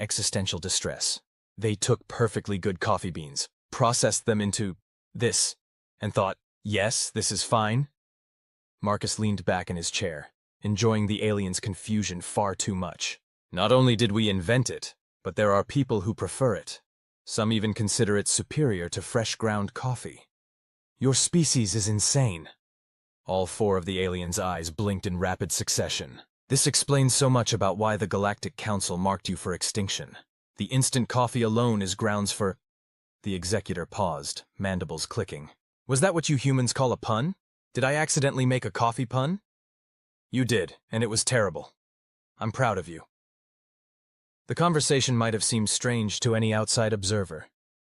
existential distress. They took perfectly good coffee beans, processed them into this, and thought, yes, this is fine. Marcus leaned back in his chair, enjoying the aliens' confusion far too much. Not only did we invent it, but there are people who prefer it. Some even consider it superior to fresh ground coffee. Your species is insane. All four of the aliens' eyes blinked in rapid succession. This explains so much about why the Galactic Council marked you for extinction. The instant coffee alone is grounds for... The executor paused, mandibles clicking. Was that what you humans call a pun? Did I accidentally make a coffee pun? You did, and it was terrible. I'm proud of you. The conversation might have seemed strange to any outside observer.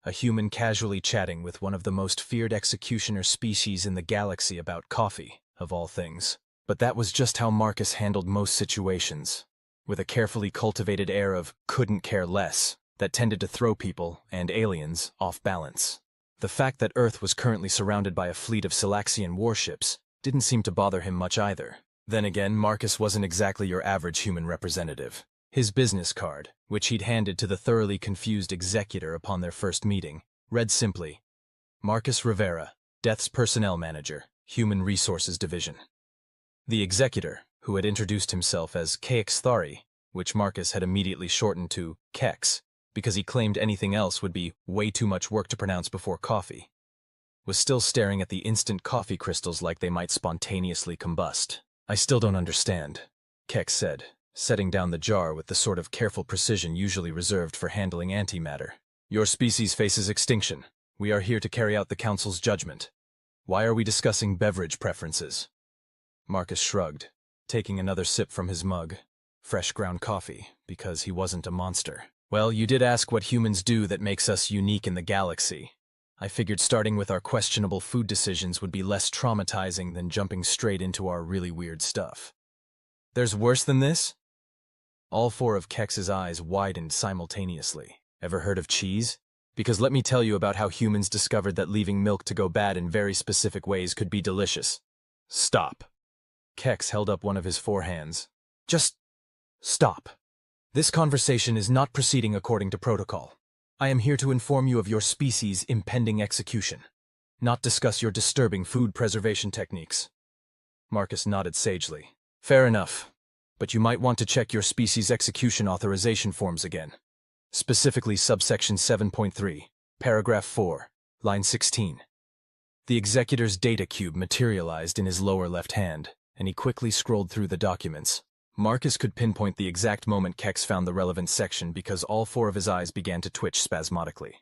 A human casually chatting with one of the most feared executioner species in the galaxy about coffee, of all things. But that was just how Marcus handled most situations, with a carefully cultivated air of couldn't care less that tended to throw people, and aliens, off balance. The fact that Earth was currently surrounded by a fleet of Sylaxian warships didn't seem to bother him much either. Then again, Marcus wasn't exactly your average human representative. His business card, which he'd handed to the thoroughly confused executor upon their first meeting, read simply, Marcus Rivera, Death's Personnel Manager, Human Resources Division. The executor, who had introduced himself as Kexthari, which Marcus had immediately shortened to Kex, because he claimed anything else would be way too much work to pronounce before coffee, was still staring at the instant coffee crystals like they might spontaneously combust. I still don't understand, Kex said, setting down the jar with the sort of careful precision usually reserved for handling antimatter. Your species faces extinction. We are here to carry out the Council's judgment. Why are we discussing beverage preferences? Marcus shrugged, taking another sip from his mug. Fresh ground coffee, because he wasn't a monster. Well, you did ask what humans do that makes us unique in the galaxy. I figured starting with our questionable food decisions would be less traumatizing than jumping straight into our really weird stuff. There's worse than this? All four of Kex's eyes widened simultaneously. Ever heard of cheese? Because let me tell you about how humans discovered that leaving milk to go bad in very specific ways could be delicious. Stop. Kex held up one of his four hands. Just stop. This conversation is not proceeding according to protocol. I am here to inform you of your species' impending execution, not discuss your disturbing food preservation techniques. Marcus nodded sagely. Fair enough, but you might want to check your species' execution authorization forms again. Specifically subsection 7.3, paragraph 4, line 16. The executor's data cube materialized in his lower left hand, and he quickly scrolled through the documents. Marcus could pinpoint the exact moment Kex found the relevant section because all four of his eyes began to twitch spasmodically.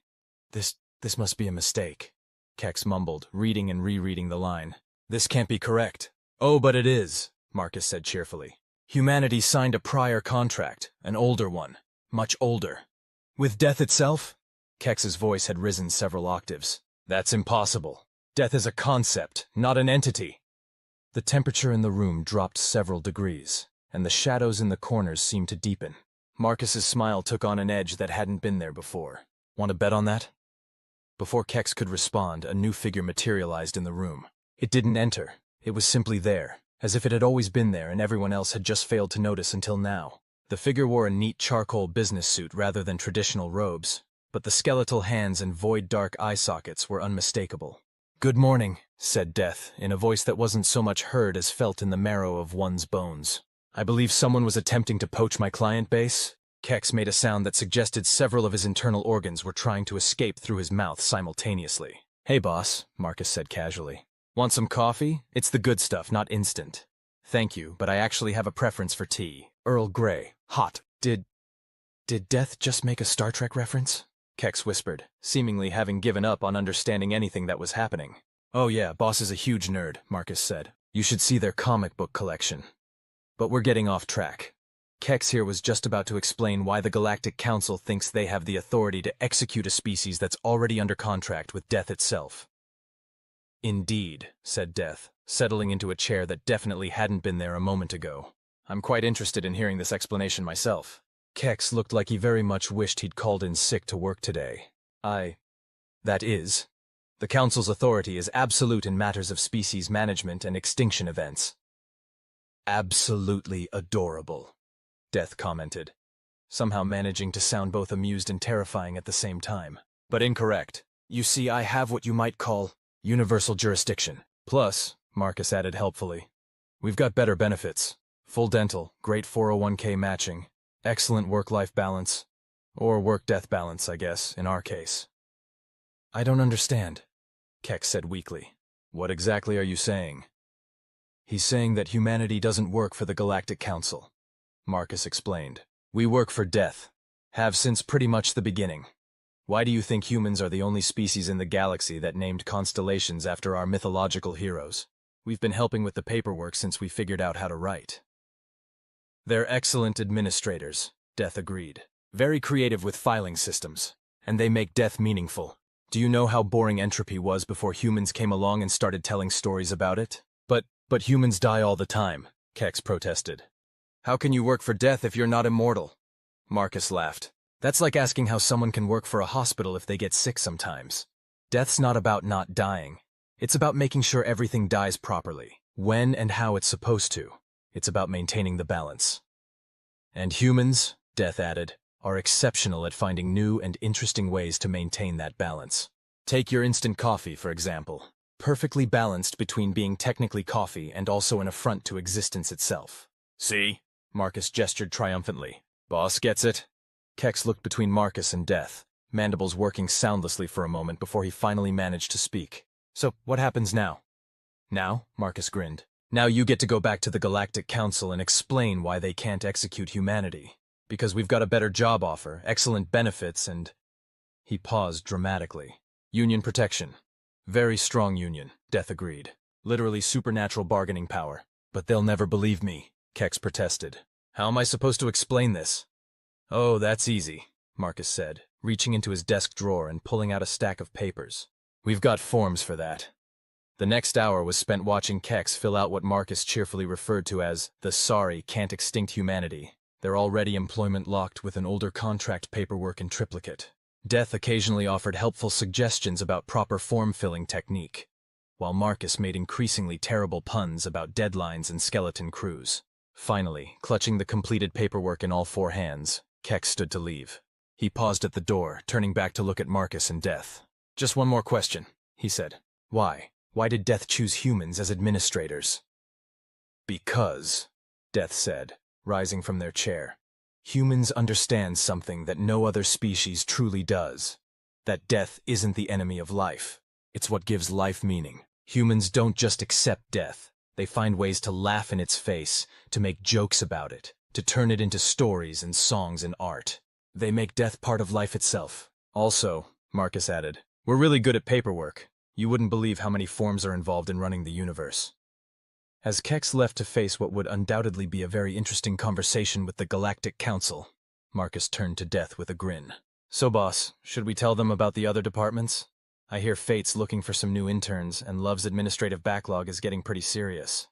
This must be a mistake, Kex mumbled, reading and rereading the line. This can't be correct. Oh, but it is, Marcus said cheerfully. Humanity signed a prior contract, an older one, much older. With death itself? Kex's voice had risen several octaves. That's impossible. Death is a concept, not an entity. The temperature in the room dropped several degrees, and the shadows in the corners seemed to deepen. Marcus's smile took on an edge that hadn't been there before. Want to bet on that? Before Kex could respond, a new figure materialized in the room. It didn't enter. It was simply there, as if it had always been there and everyone else had just failed to notice until now. The figure wore a neat charcoal business suit rather than traditional robes, but the skeletal hands and void dark eye sockets were unmistakable. Good morning, said Death, in a voice that wasn't so much heard as felt in the marrow of one's bones. I believe someone was attempting to poach my client base. Kex made a sound that suggested several of his internal organs were trying to escape through his mouth simultaneously. Hey boss, Marcus said casually. Want some coffee? It's the good stuff, not instant. Thank you, but I actually have a preference for tea. Earl Grey. Hot. Did Death just make a Star Trek reference? Kex whispered, seemingly having given up on understanding anything that was happening. Oh yeah, boss is a huge nerd, Marcus said. You should see their comic book collection. But we're getting off track. Kex here was just about to explain why the Galactic Council thinks they have the authority to execute a species that's already under contract with Death itself. Indeed, said Death, settling into a chair that definitely hadn't been there a moment ago. I'm quite interested in hearing this explanation myself. Kex looked like he very much wished he'd called in sick to work today. That is, the Council's authority is absolute in matters of species management and extinction events. Absolutely adorable, Death commented. somehow managing to sound both amused and terrifying at the same time. But incorrect. You see, I have what you might call universal jurisdiction. Plus, Marcus added helpfully, we've got better benefits. Full dental, great 401k matching, excellent work-life balance. Or work-death balance, I guess, in our case. I don't understand, Keck said weakly. What exactly are you saying? He's saying that humanity doesn't work for the Galactic Council, Marcus explained. We work for death. Have since pretty much the beginning. Why do you think humans are the only species in the galaxy that named constellations after our mythological heroes? We've been helping with the paperwork since we figured out how to write. They're excellent administrators, Death agreed. Very creative with filing systems. And they make death meaningful. Do you know how boring entropy was before humans came along and started telling stories about it? But humans die all the time, Kex protested. How can you work for death if you're not immortal? Marcus laughed. That's like asking how someone can work for a hospital if they get sick sometimes. Death's not about not dying. It's about making sure everything dies properly, when and how it's supposed to. It's about maintaining the balance. And humans, Death added, are exceptional at finding new and interesting ways to maintain that balance. Take your instant coffee, for example. Perfectly balanced between being technically coffee and also an affront to existence itself. See? Marcus gestured triumphantly. Boss gets it? Kex looked between Marcus and Death, mandibles working soundlessly for a moment before he finally managed to speak. So, what happens now? Now? Marcus grinned. Now you get to go back to the Galactic Council and explain why they can't execute humanity. Because we've got a better job offer, excellent benefits, and... He paused dramatically. Union protection. Very strong union, Death agreed. Literally supernatural bargaining power. But they'll never believe me, Kex protested. How am I supposed to explain this? Oh, that's easy, Marcus said, reaching into his desk drawer and pulling out a stack of papers. We've got forms for that. The next hour was spent watching Kex fill out what Marcus cheerfully referred to as the sorry, can't extinct humanity. They're already employment locked with an older contract paperwork in triplicate. Death occasionally offered helpful suggestions about proper form-filling technique, while Marcus made increasingly terrible puns about deadlines and skeleton crews. Finally, clutching the completed paperwork in all four hands, Kex stood to leave. He paused at the door, turning back to look at Marcus and Death. Just one more question, he said. Why? Why did Death choose humans as administrators? Because, Death said, rising from their chair. Humans understand something that no other species truly does. That death isn't the enemy of life. It's what gives life meaning. Humans don't just accept death. They find ways to laugh in its face, to make jokes about it, to turn it into stories and songs and art. They make death part of life itself. Also, Marcus added, we're really good at paperwork. You wouldn't believe how many forms are involved in running the universe. As Kex left to face what would undoubtedly be a very interesting conversation with the Galactic Council, Marcus turned to Death with a grin. So, boss, should we tell them about the other departments? I hear Fate's looking for some new interns, and Love's administrative backlog is getting pretty serious.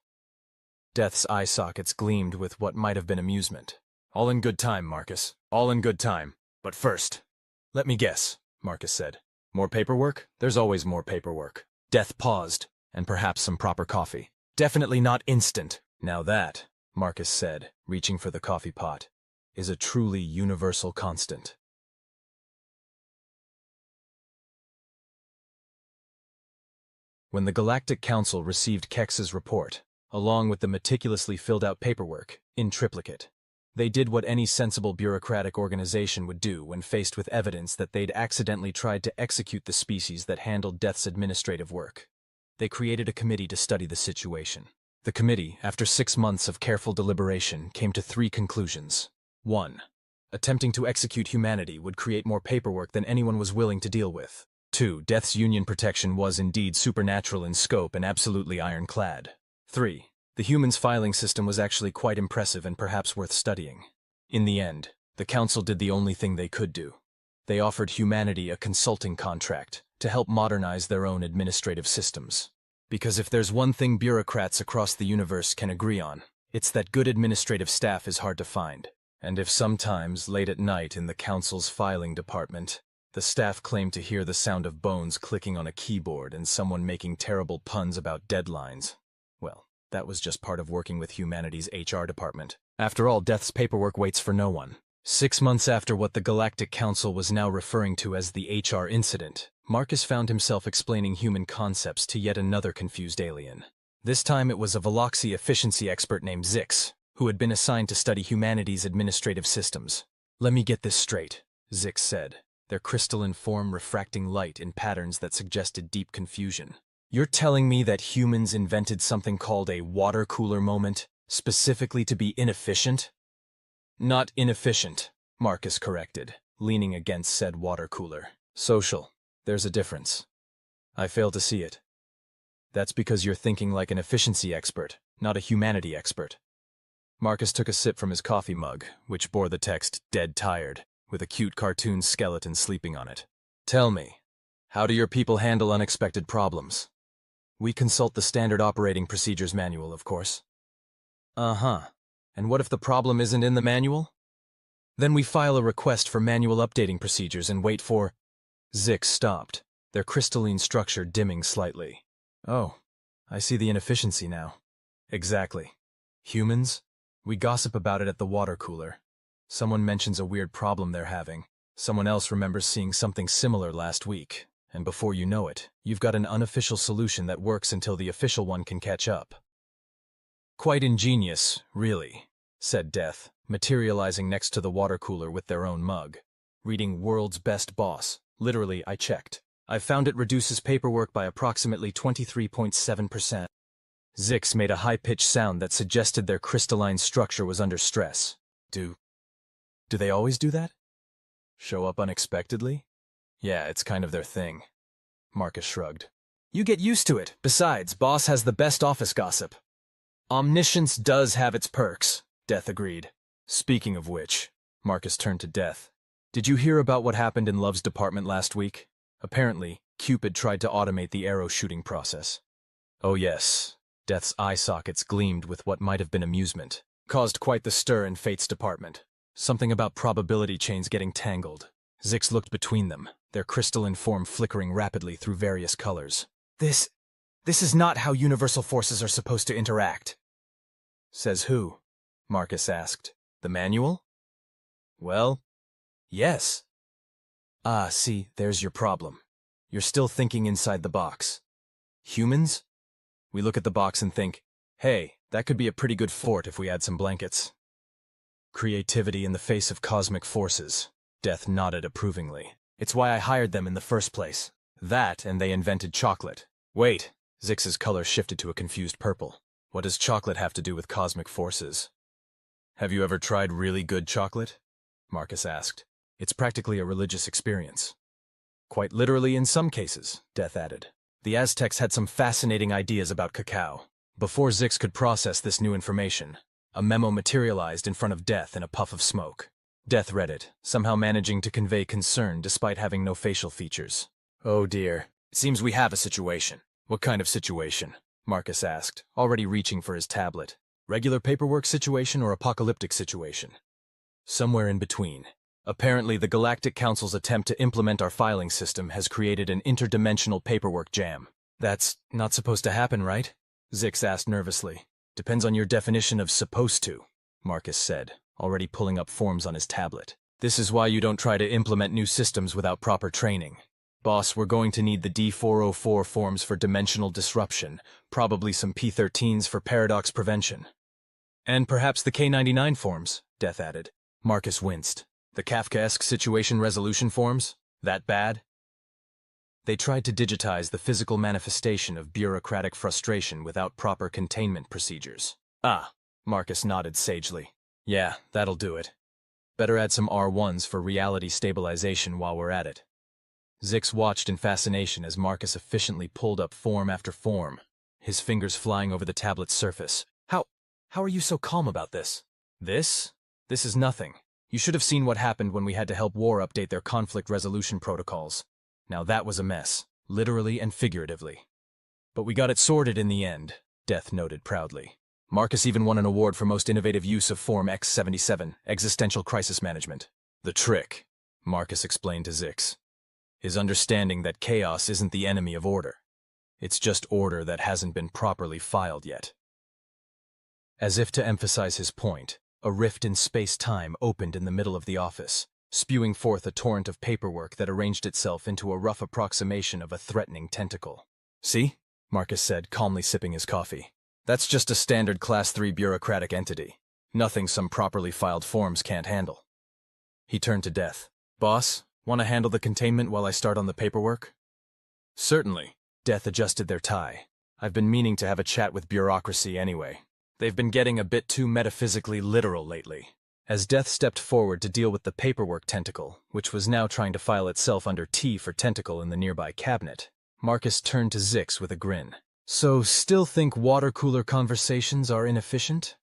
Death's eye sockets gleamed with what might have been amusement. All in good time, Marcus. All in good time. But first, let me guess, Marcus said. More paperwork? There's always more paperwork. Death paused, and perhaps some proper coffee. Definitely not instant. Now that, Marcus said, reaching for the coffee pot, is a truly universal constant. When the Galactic Council received Kex's report, along with the meticulously filled-out paperwork, in triplicate, they did what any sensible bureaucratic organization would do when faced with evidence that they'd accidentally tried to execute the species that handled Death's administrative work. They created a committee to study the situation. The committee, after 6 months of careful deliberation, came to 3 conclusions. 1. Attempting to execute humanity would create more paperwork than anyone was willing to deal with. 2. Death's union protection was indeed supernatural in scope and absolutely ironclad. 3. The humans' filing system was actually quite impressive and perhaps worth studying. In the end, the council did the only thing they could do. They offered humanity a consulting contract to help modernize their own administrative systems. Because if there's one thing bureaucrats across the universe can agree on, it's that good administrative staff is hard to find. And if sometimes, late at night in the council's filing department, the staff claimed to hear the sound of bones clicking on a keyboard and someone making terrible puns about deadlines, well, that was just part of working with humanity's HR department. After all, Death's paperwork waits for no one. 6 months after what the Galactic Council was now referring to as the HR incident, Marcus found himself explaining human concepts to yet another confused alien. This time it was a Veloxy efficiency expert named Zix, who had been assigned to study humanity's administrative systems. "Let me get this straight," Zix said, their crystalline form refracting light in patterns that suggested deep confusion. "You're telling me that humans invented something called a water cooler moment, specifically to be inefficient?" "Not inefficient," Marcus corrected, leaning against said water cooler. "Social. There's a difference. I fail to see it. That's because you're thinking like an efficiency expert, not a humanity expert." Marcus took a sip from his coffee mug, which bore the text, "Dead Tired," with a cute cartoon skeleton sleeping on it. "Tell me, how do your people handle unexpected problems?" "We consult the Standard Operating Procedures Manual, of course." "Uh-huh. And what if the problem isn't in the manual?" "Then we file a request for manual updating procedures and wait for—" Zix stopped, their crystalline structure dimming slightly. "Oh, I see the inefficiency now." "Exactly. Humans? We gossip about it at the water cooler. Someone mentions a weird problem they're having. Someone else remembers seeing something similar last week, and before you know it, you've got an unofficial solution that works until the official one can catch up." "Quite ingenious, really," said Death, materializing next to the water cooler with their own mug. "Reading World's Best Boss. Literally, I checked. I found it reduces paperwork by approximately 23.7%. Zix made a high-pitched sound that suggested their crystalline structure was under stress. Do they always do that? Show up unexpectedly? Yeah, it's kind of their thing." Marcus shrugged. "You get used to it. Besides, Boss has the best office gossip." "Omniscience does have its perks," Death agreed. "Speaking of which," Marcus turned to Death. "Did you hear about what happened in Love's department last week? Apparently, Cupid tried to automate the arrow shooting process." "Oh yes." Death's eye sockets gleamed with what might have been amusement. "Caused quite the stir in Fate's department. Something about probability chains getting tangled." Zix looked between them, their crystalline form flickering rapidly through various colors. This is not how universal forces are supposed to interact." "Says who?" Marcus asked. "The manual?" "Well, yes." "Ah, see, there's your problem. You're still thinking inside the box. Humans? We look at the box and think, hey, that could be a pretty good fort if we add some blankets." "Creativity in the face of cosmic forces," Death nodded approvingly. "It's why I hired them in the first place. That, and they invented chocolate." "Wait," Zix's color shifted to a confused purple. "What does chocolate have to do with cosmic forces?" "Have you ever tried really good chocolate?" Marcus asked. "It's practically a religious experience." "Quite literally in some cases," Death added. "The Aztecs had some fascinating ideas about cacao." Before Zix could process this new information, a memo materialized in front of Death in a puff of smoke. Death read it, somehow managing to convey concern despite having no facial features. "Oh dear. It seems we have a situation." "What kind of situation?" Marcus asked, already reaching for his tablet. "Regular paperwork situation or apocalyptic situation?" "Somewhere in between. Apparently, the Galactic Council's attempt to implement our filing system has created an interdimensional paperwork jam." "That's not supposed to happen, right?" Zix asked nervously. "Depends on your definition of supposed to," Marcus said, already pulling up forms on his tablet. "This is why you don't try to implement new systems without proper training. Boss, we're going to need the D404 forms for dimensional disruption, probably some P13s for paradox prevention." "And perhaps the K99 forms," Death added. Marcus winced. "The Kafkaesque situation resolution forms? That bad?" "They tried to digitize the physical manifestation of bureaucratic frustration without proper containment procedures." "Ah," Marcus nodded sagely. "Yeah, that'll do it. Better add some R1s for reality stabilization while we're at it." Zix watched in fascination as Marcus efficiently pulled up form after form, his fingers flying over the tablet's surface. How are you so calm about this?" This is nothing. You should have seen what happened when we had to help War update their conflict resolution protocols. Now that was a mess, literally and figuratively. But we got it sorted in the end," Death noted proudly. "Marcus even won an award for most innovative use of Form X77, Existential Crisis Management." "The trick," Marcus explained to Zix, "is understanding that chaos isn't the enemy of order. It's just order that hasn't been properly filed yet." As if to emphasize his point, A rift in space-time opened in the middle of the office, spewing forth a torrent of paperwork that arranged itself into a rough approximation of a threatening tentacle. "See?" Marcus said, calmly sipping his coffee. "That's just a standard Class 3 bureaucratic entity. Nothing some properly filed forms can't handle." He turned to Death. "Boss, want to handle the containment while I start on the paperwork?" "Certainly." Death adjusted their tie. "I've been meaning to have a chat with bureaucracy anyway. They've been getting a bit too metaphysically literal lately." As Death stepped forward to deal with the paperwork tentacle, which was now trying to file itself under T for tentacle in the nearby cabinet, Marcus turned to Zix with a grin. "So, still think water cooler conversations are inefficient?"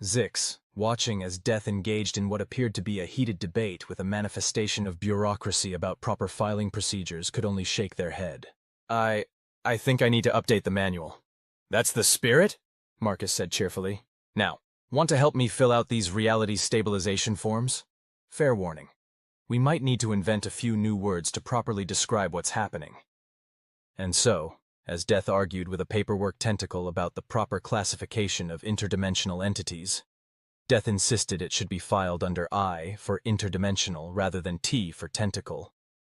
Zix, watching as Death engaged in what appeared to be a heated debate with a manifestation of bureaucracy about proper filing procedures, could only shake their head. I think I need to update the manual." "That's the spirit?" Marcus said cheerfully. "Now, want to help me fill out these reality stabilization forms? Fair warning. We might need to invent a few new words to properly describe what's happening." And so, as Death argued with a paperwork tentacle about the proper classification of interdimensional entities, Death insisted it should be filed under I for interdimensional rather than T for tentacle.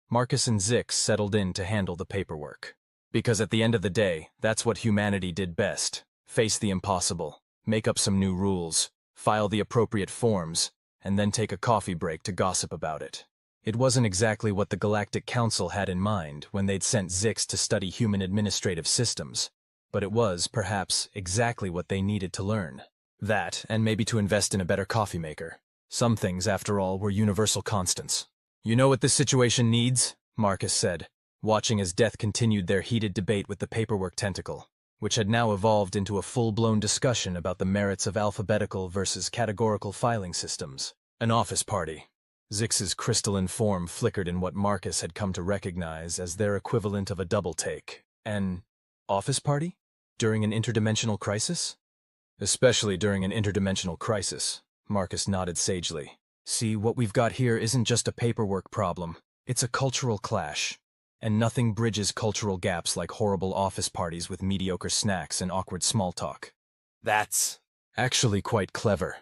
Marcus and Zix settled in to handle the paperwork. Because at the end of the day, that's what humanity did best. Face the impossible, make up some new rules, file the appropriate forms, and then take a coffee break to gossip about it. It wasn't exactly what the Galactic Council had in mind when they'd sent Zix to study human administrative systems, but it was, perhaps, exactly what they needed to learn. That, and maybe to invest in a better coffee maker. Some things, after all, were universal constants. "You know what this situation needs?" Marcus said, watching as Death continued their heated debate with the paperwork tentacle, which had now evolved into a full-blown discussion about the merits of alphabetical versus categorical filing systems. "An office party." Zix's crystalline form flickered in what Marcus had come to recognize as their equivalent of a double-take. "An office party? During an interdimensional crisis?" "Especially during an interdimensional crisis," Marcus nodded sagely. "See, what we've got here isn't just a paperwork problem. It's a cultural clash. And nothing bridges cultural gaps like horrible office parties with mediocre snacks and awkward small talk." "That's actually quite clever."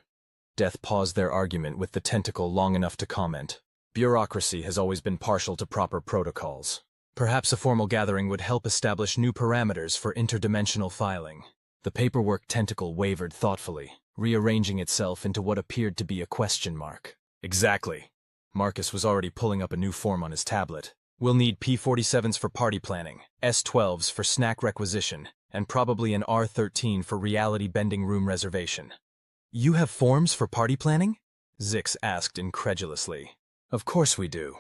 Death paused their argument with the tentacle long enough to comment. "Bureaucracy has always been partial to proper protocols. Perhaps a formal gathering would help establish new parameters for interdimensional filing." The paperwork tentacle wavered thoughtfully, rearranging itself into what appeared to be a question mark. "Exactly." Marcus was already pulling up a new form on his tablet. "We'll need P47s for party planning, S12s for snack requisition, and probably an R13 for reality-bending room reservation." "You have forms for party planning?" Zix asked incredulously. "Of course we do.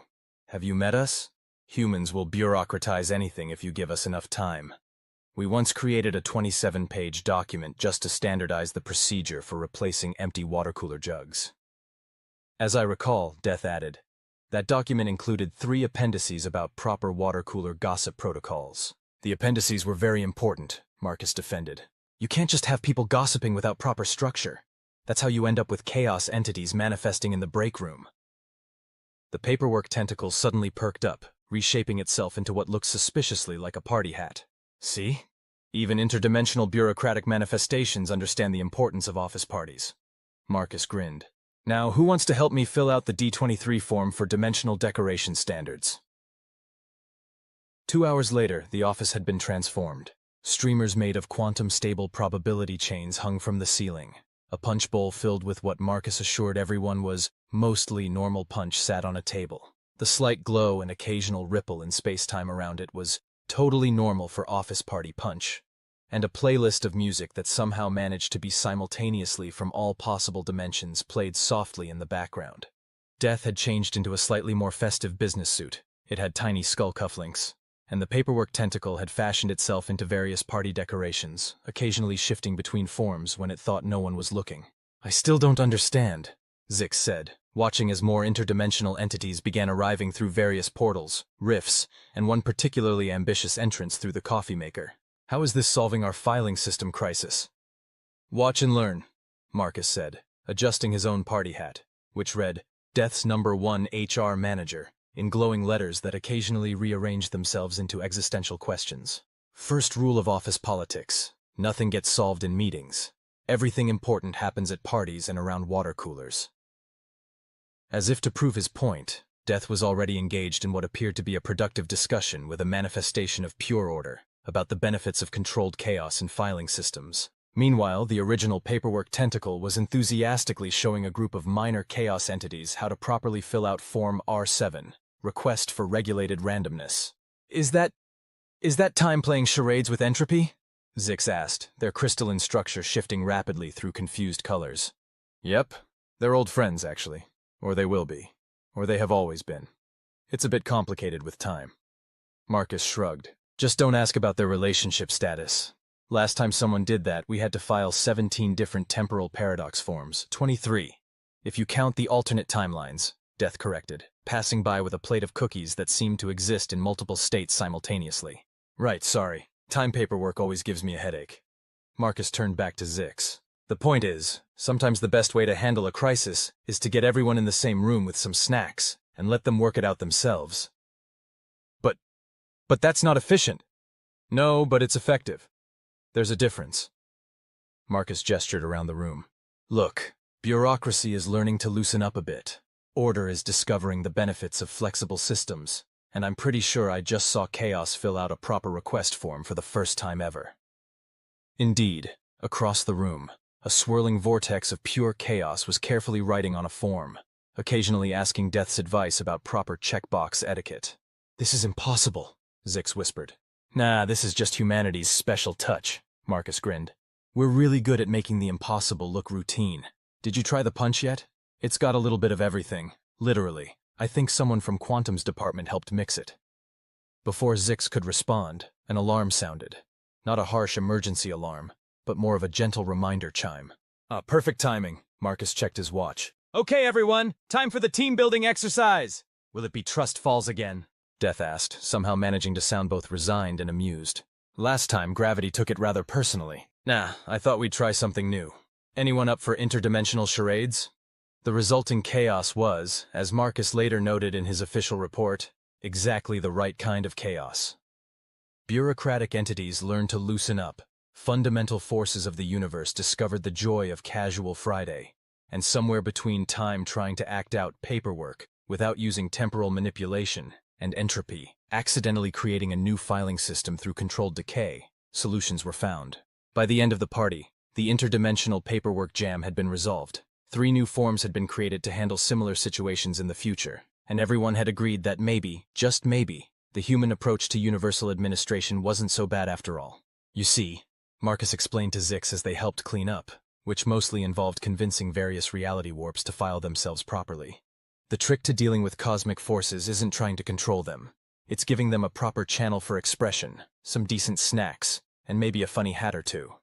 Have you met us? Humans will bureaucratize anything if you give us enough time. We once created a 27-page document just to standardize the procedure for replacing empty water cooler jugs." "As I recall," Death added, "that document included 3 appendices about proper water cooler gossip protocols." "The appendices were very important," Marcus defended. "You can't just have people gossiping without proper structure. That's how you end up with chaos entities manifesting in the break room." The paperwork tentacle suddenly perked up, reshaping itself into what looked suspiciously like a party hat. "See? Even interdimensional bureaucratic manifestations understand the importance of office parties." Marcus grinned. "Now, who wants to help me fill out the D23 form for dimensional decoration standards?" 2 hours later, the office had been transformed. Streamers made of quantum-stable probability chains hung from the ceiling. A punch bowl filled with what Marcus assured everyone was mostly normal punch sat on a table. The slight glow and occasional ripple in space-time around it was totally normal for office party punch. And a playlist of music that somehow managed to be simultaneously from all possible dimensions played softly in the background. Death had changed into a slightly more festive business suit. It had tiny skull cufflinks, and the paperwork tentacle had fashioned itself into various party decorations, occasionally shifting between forms when it thought no one was looking. "I still don't understand," Zix said, watching as more interdimensional entities began arriving through various portals, rifts, and one particularly ambitious entrance through the coffee maker. "How is this solving our filing system crisis?" "Watch and learn," Marcus said, adjusting his own party hat, which read, "Death's #1 HR Manager," in glowing letters that occasionally rearranged themselves into existential questions. "First rule of office politics: nothing gets solved in meetings. Everything important happens at parties and around water coolers. As if to prove his point, Death was already engaged in what appeared to be a productive discussion with a manifestation of pure order about the benefits of controlled chaos in filing systems. Meanwhile, the original paperwork tentacle was enthusiastically showing a group of minor chaos entities how to properly fill out Form R7, Request for Regulated Randomness. Is that time playing charades with entropy? Zix asked, their crystalline structure shifting rapidly through confused colors. Yep, they're old friends, actually. Or they will be. Or they have always been. It's a bit complicated with time. Marcus shrugged. Just don't ask about their relationship status. Last time someone did that, we had to file 17 different temporal paradox forms. 23. If you count the alternate timelines, Death corrected, passing by with a plate of cookies that seemed to exist in multiple states simultaneously. Right, sorry. Time paperwork always gives me a headache. Marcus turned back to Zix. The point is, sometimes the best way to handle a crisis is to get everyone in the same room with some snacks and let them work it out themselves. But that's not efficient. No, but it's effective. There's a difference. Marcus gestured around the room. Look, bureaucracy is learning to loosen up a bit. Order is discovering the benefits of flexible systems, and I'm pretty sure I just saw chaos fill out a proper request form for the first time ever. Indeed, across the room, a swirling vortex of pure chaos was carefully writing on a form, occasionally asking Death's advice about proper checkbox etiquette. This is impossible, Zix whispered. Nah, this is just humanity's special touch, Marcus grinned. We're really good at making the impossible look routine. Did you try the punch yet? It's got a little bit of everything, literally. I think someone from Quantum's department helped mix it. Before Zix could respond, an alarm sounded. Not a harsh emergency alarm, but more of a gentle reminder chime. Perfect timing, Marcus checked his watch. Okay, everyone, time for the team-building exercise! Will it be Trust Falls again? Death asked, somehow managing to sound both resigned and amused. Last time, Gravity took it rather personally. Nah, I thought we'd try something new. Anyone up for interdimensional charades? The resulting chaos was, as Marcus later noted in his official report, exactly the right kind of chaos. Bureaucratic entities learned to loosen up. Fundamental forces of the universe discovered the joy of casual Friday, and somewhere between time trying to act out paperwork without using temporal manipulation and entropy, accidentally creating a new filing system through controlled decay, solutions were found. By the end of the party, the interdimensional paperwork jam had been resolved. 3 new forms had been created to handle similar situations in the future, and everyone had agreed that maybe, just maybe, the human approach to universal administration wasn't so bad after all. You see, Marcus explained to Zix as they helped clean up, which mostly involved convincing various reality warps to file themselves properly. The trick to dealing with cosmic forces isn't trying to control them. It's giving them a proper channel for expression, some decent snacks, and maybe a funny hat or two.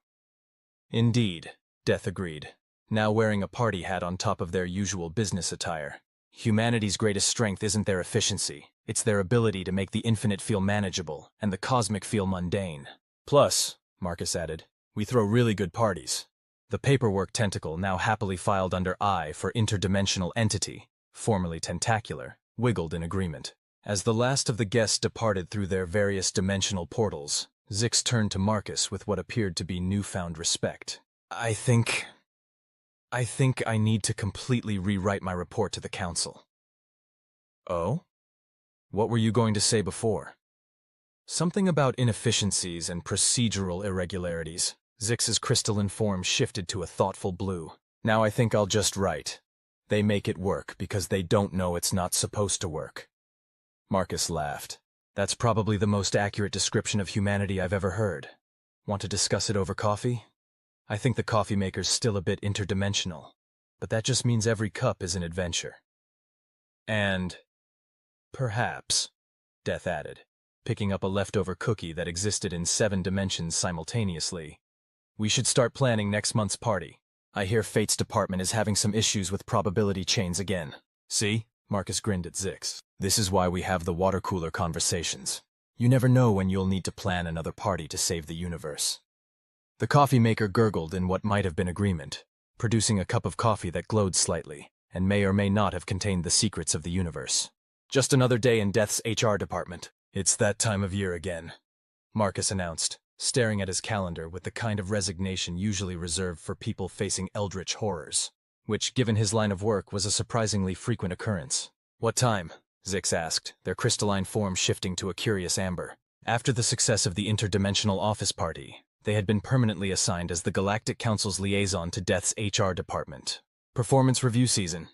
Indeed, Death agreed, now wearing a party hat on top of their usual business attire. Humanity's greatest strength isn't their efficiency, it's their ability to make the infinite feel manageable and the cosmic feel mundane. Plus, Marcus added, we throw really good parties. The paperwork tentacle, now happily filed under I for interdimensional entity, formerly tentacular, wiggled in agreement. As the last of the guests departed through their various dimensional portals, Zix turned to Marcus with what appeared to be newfound respect. I think I need to completely rewrite my report to the Council. Oh? What were you going to say before? Something about inefficiencies and procedural irregularities. Zix's crystalline form shifted to a thoughtful blue. Now I think I'll just write. They make it work because they don't know it's not supposed to work. Marcus laughed. That's probably the most accurate description of humanity I've ever heard. Want to discuss it over coffee? I think the coffee maker's still a bit interdimensional, but that just means every cup is an adventure. And perhaps, Death added, picking up a leftover cookie that existed in 7 dimensions simultaneously, we should start planning next month's party. I hear Fate's department is having some issues with probability chains again. See? Marcus grinned at Zix. This is why we have the water cooler conversations. You never know when you'll need to plan another party to save the universe. The coffee maker gurgled in what might have been agreement, producing a cup of coffee that glowed slightly, and may or may not have contained the secrets of the universe. Just another day in Death's HR department. It's that time of year again, Marcus announced, staring at his calendar with the kind of resignation usually reserved for people facing eldritch horrors, which, given his line of work, was a surprisingly frequent occurrence. "What time?" Zix asked, their crystalline form shifting to a curious amber. After the success of the interdimensional office party, they had been permanently assigned as the Galactic Council's liaison to Death's HR department. Performance review season.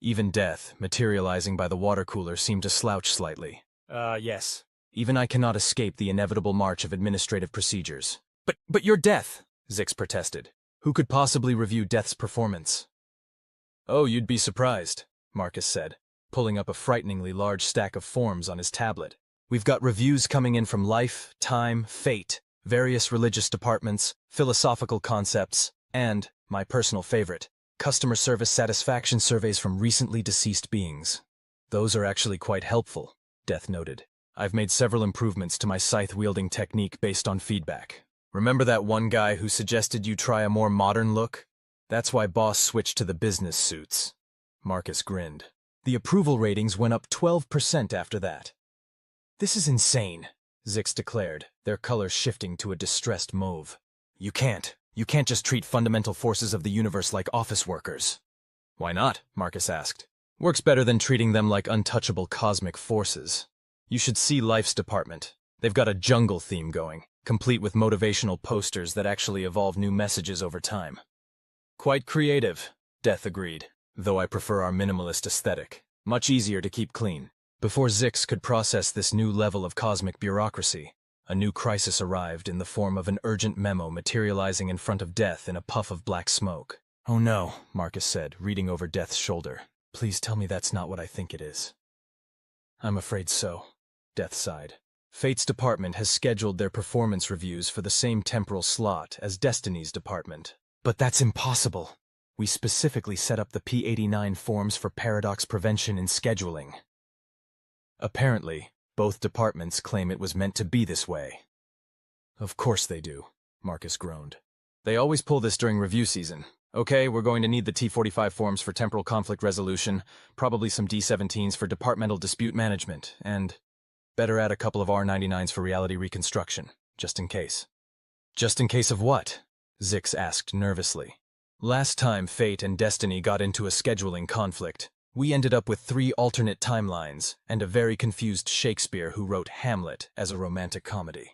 Even Death, materializing by the water cooler, seemed to slouch slightly. Yes. Even I cannot escape the inevitable march of administrative procedures. But you're Death, Zix protested. Who could possibly review Death's performance? Oh, you'd be surprised, Marcus said, pulling up a frighteningly large stack of forms on his tablet. We've got reviews coming in from life, time, fate, various religious departments, philosophical concepts, and, my personal favorite, customer service satisfaction surveys from recently deceased beings. Those are actually quite helpful, Death noted. I've made several improvements to my scythe-wielding technique based on feedback. Remember that one guy who suggested you try a more modern look? That's why Boss switched to the business suits. Marcus grinned. The approval ratings went up 12% after that. This is insane, Zix declared, their color shifting to a distressed mauve. You can't just treat fundamental forces of the universe like office workers. Why not? Marcus asked. Works better than treating them like untouchable cosmic forces. You should see Life's department. They've got a jungle theme going, complete with motivational posters that actually evolve new messages over time. Quite creative, Death agreed, though I prefer our minimalist aesthetic. Much easier to keep clean. Before Zix could process this new level of cosmic bureaucracy, a new crisis arrived in the form of an urgent memo materializing in front of Death in a puff of black smoke. Oh no, Marcus said, reading over Death's shoulder. Please tell me that's not what I think it is. I'm afraid so, Death sighed. Fate's department has scheduled their performance reviews for the same temporal slot as Destiny's department. But that's impossible. We specifically set up the P89 forms for paradox prevention and scheduling. Apparently, both departments claim it was meant to be this way. Of course they do, Marcus groaned. They always pull this during review season. Okay, we're going to need the T45 forms for temporal conflict resolution, probably some D17s for departmental dispute management, and better add a couple of R99s for reality reconstruction, just in case. Just in case of what? Zix asked nervously. Last time Fate and Destiny got into a scheduling conflict, we ended up with 3 alternate timelines and a very confused Shakespeare who wrote Hamlet as a romantic comedy.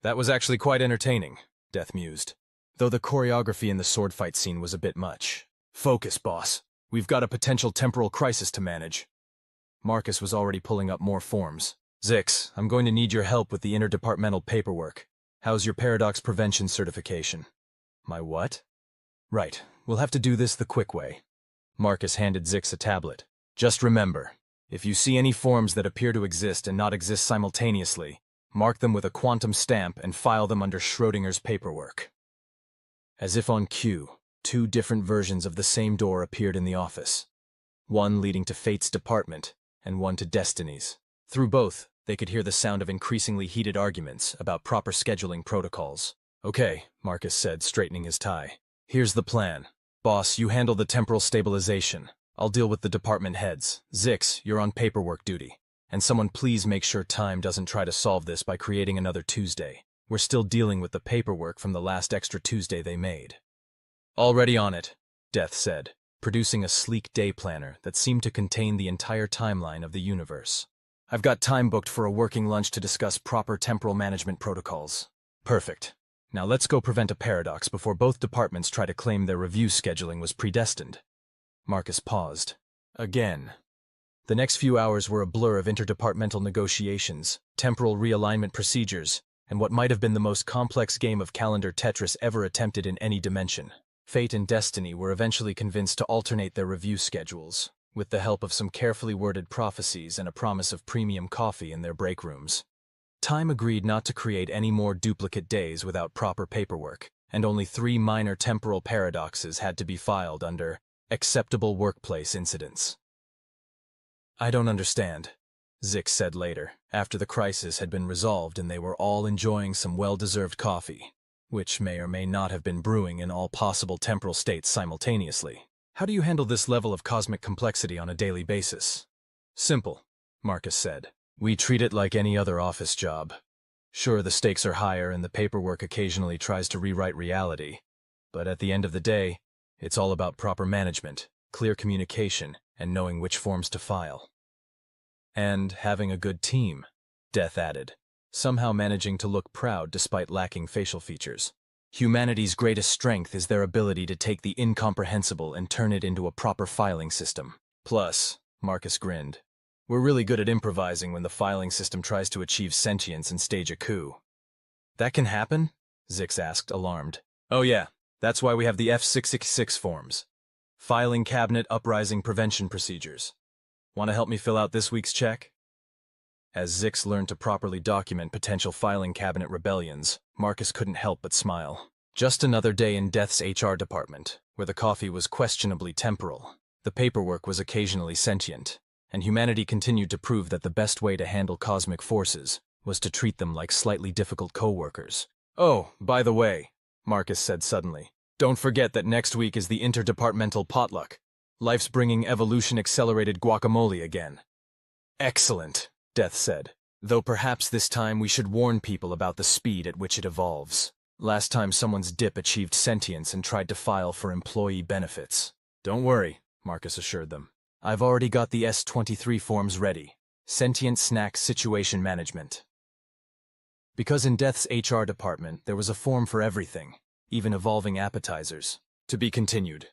That was actually quite entertaining, Death mused, though the choreography in the sword fight scene was a bit much. Focus, boss. We've got a potential temporal crisis to manage. Marcus was already pulling up more forms. Zix, I'm going to need your help with the interdepartmental paperwork. How's your paradox prevention certification? My what? Right, we'll have to do this the quick way. Marcus handed Zix a tablet. Just remember, if you see any forms that appear to exist and not exist simultaneously, mark them with a quantum stamp and file them under Schrödinger's paperwork. As if on cue, 2 different versions of the same door appeared in the office. One leading to Fate's department, and one to Destiny's. Through both, they could hear the sound of increasingly heated arguments about proper scheduling protocols. Okay, Marcus said, straightening his tie. Here's the plan. Boss, you handle the temporal stabilization. I'll deal with the department heads. Zix, you're on paperwork duty. And someone please make sure Time doesn't try to solve this by creating another Tuesday. We're still dealing with the paperwork from the last extra Tuesday they made. Already on it, Death said, producing a sleek day planner that seemed to contain the entire timeline of the universe. I've got time booked for a working lunch to discuss proper temporal management protocols. Perfect. Now let's go prevent a paradox before both departments try to claim their review scheduling was predestined. Marcus paused. Again. The next few hours were a blur of interdepartmental negotiations, temporal realignment procedures, and what might have been the most complex game of calendar Tetris ever attempted in any dimension. Fate and Destiny were eventually convinced to alternate their review schedules, with the help of some carefully worded prophecies and a promise of premium coffee in their break rooms. Time agreed not to create any more duplicate days without proper paperwork, and only 3 minor temporal paradoxes had to be filed under acceptable workplace incidents. I don't understand, Zix said later, after the crisis had been resolved and they were all enjoying some well-deserved coffee, which may or may not have been brewing in all possible temporal states simultaneously. How do you handle this level of cosmic complexity on a daily basis? Simple, Marcus said. We treat it like any other office job. Sure, the stakes are higher and the paperwork occasionally tries to rewrite reality, but at the end of the day, it's all about proper management, clear communication, and knowing which forms to file. And having a good team, Death added, somehow managing to look proud despite lacking facial features. Humanity's greatest strength is their ability to take the incomprehensible and turn it into a proper filing system. Plus, Marcus grinned, we're really good at improvising when the filing system tries to achieve sentience and stage a coup. That can happen? Zix asked, alarmed. Oh yeah, that's why we have the F666 forms. Filing Cabinet Uprising Prevention Procedures. Want to help me fill out this week's check? As Zix learned to properly document potential filing cabinet rebellions, Marcus couldn't help but smile. Just another day in Death's HR department, where the coffee was questionably temporal, the paperwork was occasionally sentient, and humanity continued to prove that the best way to handle cosmic forces was to treat them like slightly difficult co-workers. Oh, by the way, Marcus said suddenly, don't forget that next week is the interdepartmental potluck. Life's bringing evolution-accelerated guacamole again. Excellent, Death said, though perhaps this time we should warn people about the speed at which it evolves. Last time someone's dip achieved sentience and tried to file for employee benefits. Don't worry, Marcus assured them. I've already got the S23 forms ready. Sentient Snack Situation Management. Because in Death's HR department there was a form for everything, even evolving appetizers. To be continued.